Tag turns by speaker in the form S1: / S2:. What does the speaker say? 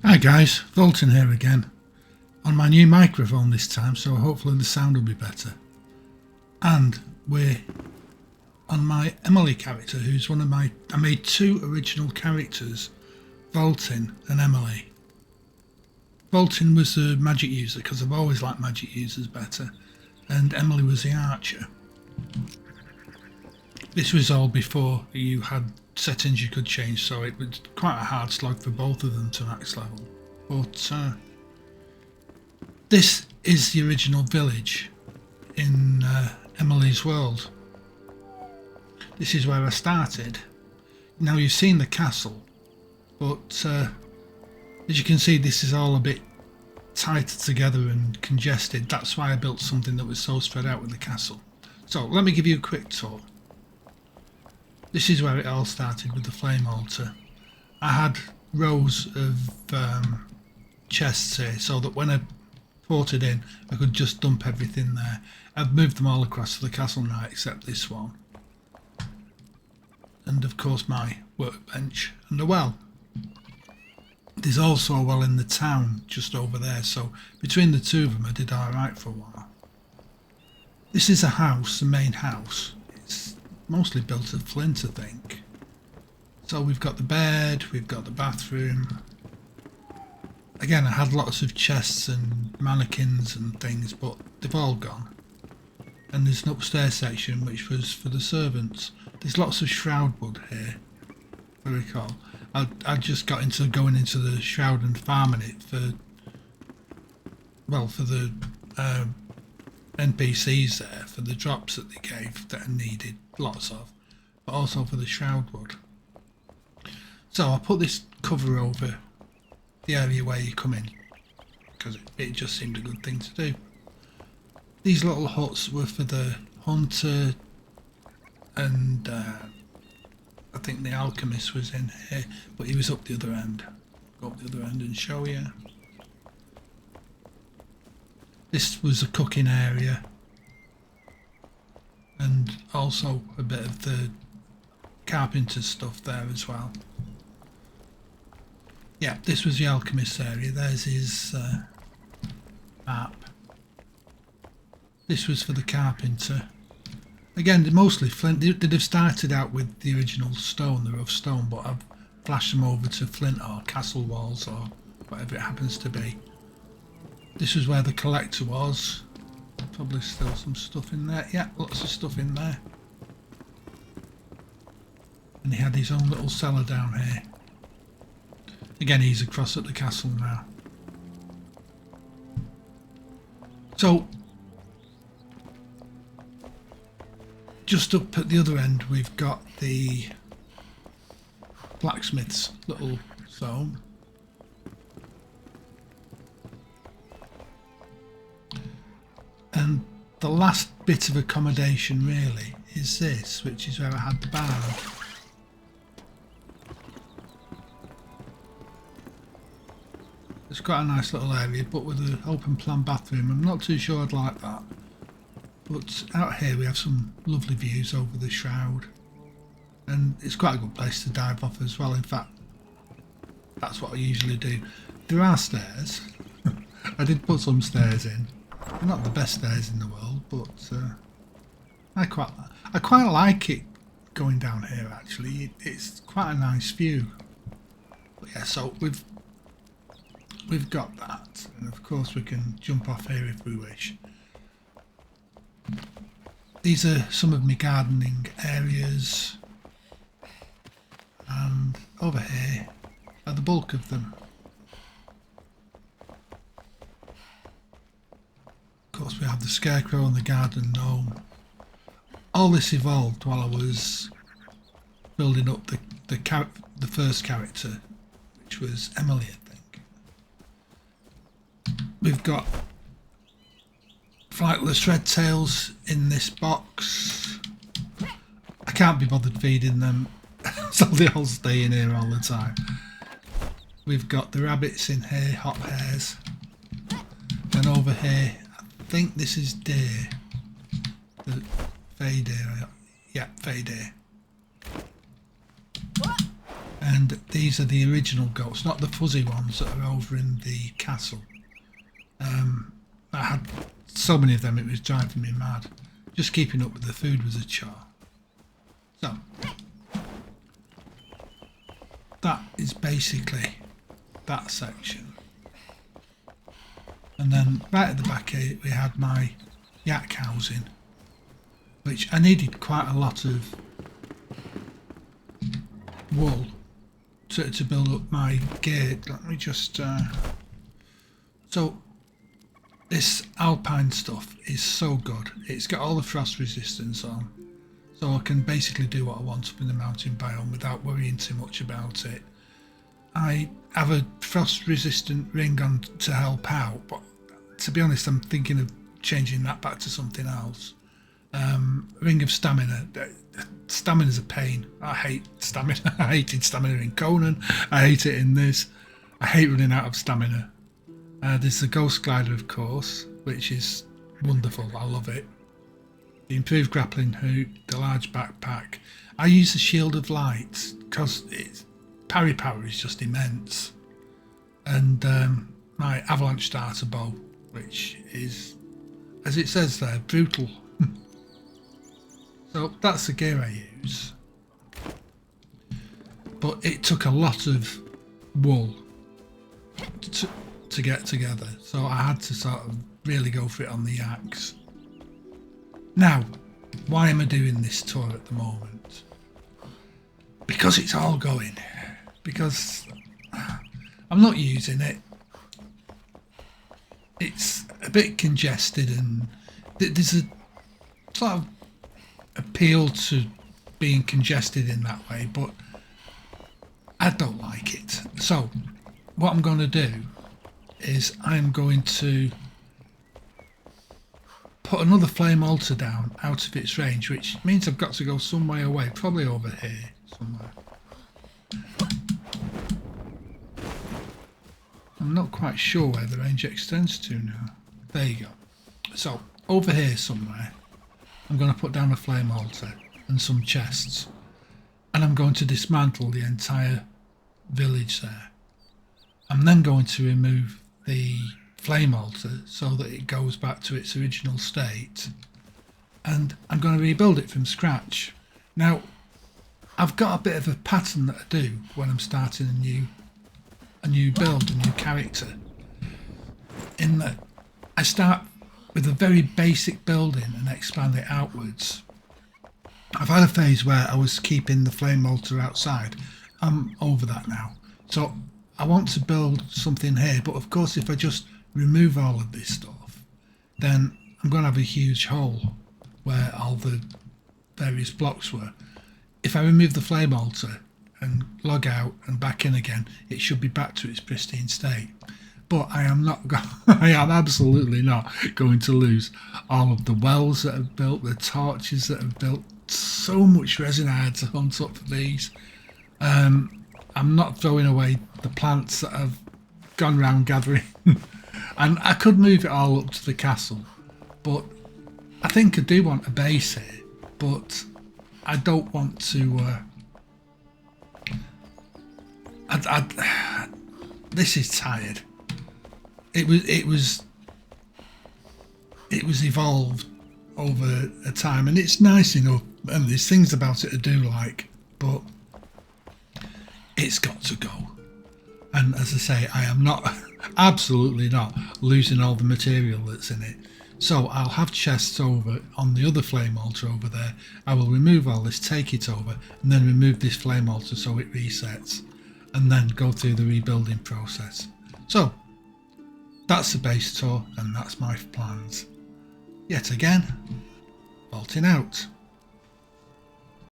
S1: Hi guys, Volton here again, on my new microphone this time, so hopefully the sound will be better. And we're on my Emily character, who's one of my... I made two original characters, Volton and Emily. Volton was the magic user, because I've always liked magic users better, and Emily was the archer. This was all before you had settings you could change, so it was quite a hard slog for both of them to max level. But this is the original village in Emily's world. This is where I started. Now you've seen the castle, but as you can see, this is all a bit tighter together and congested. That's why I built something that was so spread out with the castle. So let me give you a quick tour. This is where it all started with the flame altar. I had rows of chests here so that when I ported in I could just dump everything there. I've moved them all across to the castle now except this one. And of course my workbench and a well. There's also a well in the town just over there, so between the two of them I did alright for a while. This is a house, the main house. It's mostly built of flint, I think. So we've got the bed, we've got the bathroom. Again, I had lots of chests and mannequins and things, but they've all gone. And there's an upstairs section which was for the servants. There's lots of shroud wood here, if I recall. I just got into going into the shroud and farming it for, well, for the NPCs there, for the drops that they gave that I needed lots of, but also for the shroud wood. So I put this cover over the area where you come in because it just seemed a good thing to do. These little huts were for the hunter, and I think the alchemist was in here, but he was up the other end. Go up the other end and show you. This was a cooking area, and also a bit of the carpenter stuff there as well. Yeah, this was the alchemist area. There's his map. This was for the carpenter. Again, they're mostly flint. They'd have started out with the original stone, the rough stone, but I've flashed them over to flint or castle walls or whatever it happens to be. This was where the collector was. Probably still some stuff in there. Yeah, lots of stuff in there. And he had his own little cellar down here. Again, he's across at the castle now. So, just up at the other end, we've got the blacksmith's little zone. And the last bit of accommodation really is this, which is where I had the barn. It's quite a nice little area, but with an open plan bathroom. I'm not too sure I'd like that. But out here we have some lovely views over the shroud. And it's quite a good place to dive off as well. In fact, that's what I usually do. There are stairs. I did put some stairs in. They're not the best stairs in the world, but I quite like it going down here actually. It's quite a nice view. But yeah, so we've got that, and of course we can jump off here if we wish. These are some of my gardening areas, and over here are the bulk of them. Of course we have the scarecrow and the garden gnome. All this evolved while I was building up the first character, which was Emily, I think. We've got flightless red tails in this box. I can't be bothered feeding them, so they all stay in here all the time. We've got the rabbits in here, hot hares. And over here, I think this is deer. The fey deer. Yeah, fey deer. and these are the original goats, not the fuzzy ones that are over in the castle. I had so many of them it was driving me mad. Just keeping up with the food was a chore. So that is basically that section. And then right at the back here we had my yak housing, which I needed quite a lot of wool to build up my gear. Let me just so this alpine stuff is so good. It's got all the frost resistance on, so I can basically do what I want up in the mountain biome without worrying too much about it. I have a frost resistant ring on to help out, but to be honest I'm thinking of changing that back to something else. Ring of stamina. Stamina's a pain. I hate stamina. I hated stamina in Conan. I hate it in this. I hate running out of stamina. There's the Ghost Glider, of course, which is wonderful. I love it. The improved grappling hook, the large backpack. I use the Shield of Light because its parry power is just immense. And my avalanche starter bow, which is, as it says there, brutal. So that's the gear I use. But it took a lot of wool to get together, so I had to sort of really go for it on the axe. Now, why am I doing this tour at the moment? Because it's all going. Because I'm not using it. It's a bit congested and there's a sort of appeal to being congested in that way, but I don't like it. So what I'm going to do is I'm going to put another flame altar down out of its range, which means I've got to go some way away, probably over here somewhere. I'm not quite sure where the range extends to now. There you go. So over here somewhere I'm going to put down a flame altar and some chests, and I'm going to dismantle the entire village there. I'm then going to remove the flame altar so that it goes back to its original state, and I'm going to rebuild it from scratch. Now I've got a bit of a pattern that I do when I'm starting a new build, a new character, in that I start with a very basic building and expand it outwards. I've had a phase where I was keeping the flame altar outside. I'm over that now. So I want to build something here, but of course if I just remove all of this stuff, then I'm going to have a huge hole where all the various blocks were. If I remove the flame altar and log out and back in again, it should be back to its pristine state. But I am not I am absolutely not going to lose all of the wells that I've built, the torches that I've built. So much resin I had to hunt up for these. I'm not throwing away the plants that I've gone round gathering. And I could move it all up to the castle, but I think I do want a base here, but I don't want to this is tired. It was evolved over a time, and it's nice enough, and there's things about it I do like, but it's got to go. And as I say, I am not absolutely not losing all the material that's in it. So I'll have chests over on the other flame altar over there. I will remove all this, take it over, and then remove this flame altar so it resets, and then go through the rebuilding process. So that's the base tour, and that's my plans. Yet again, vaulting out.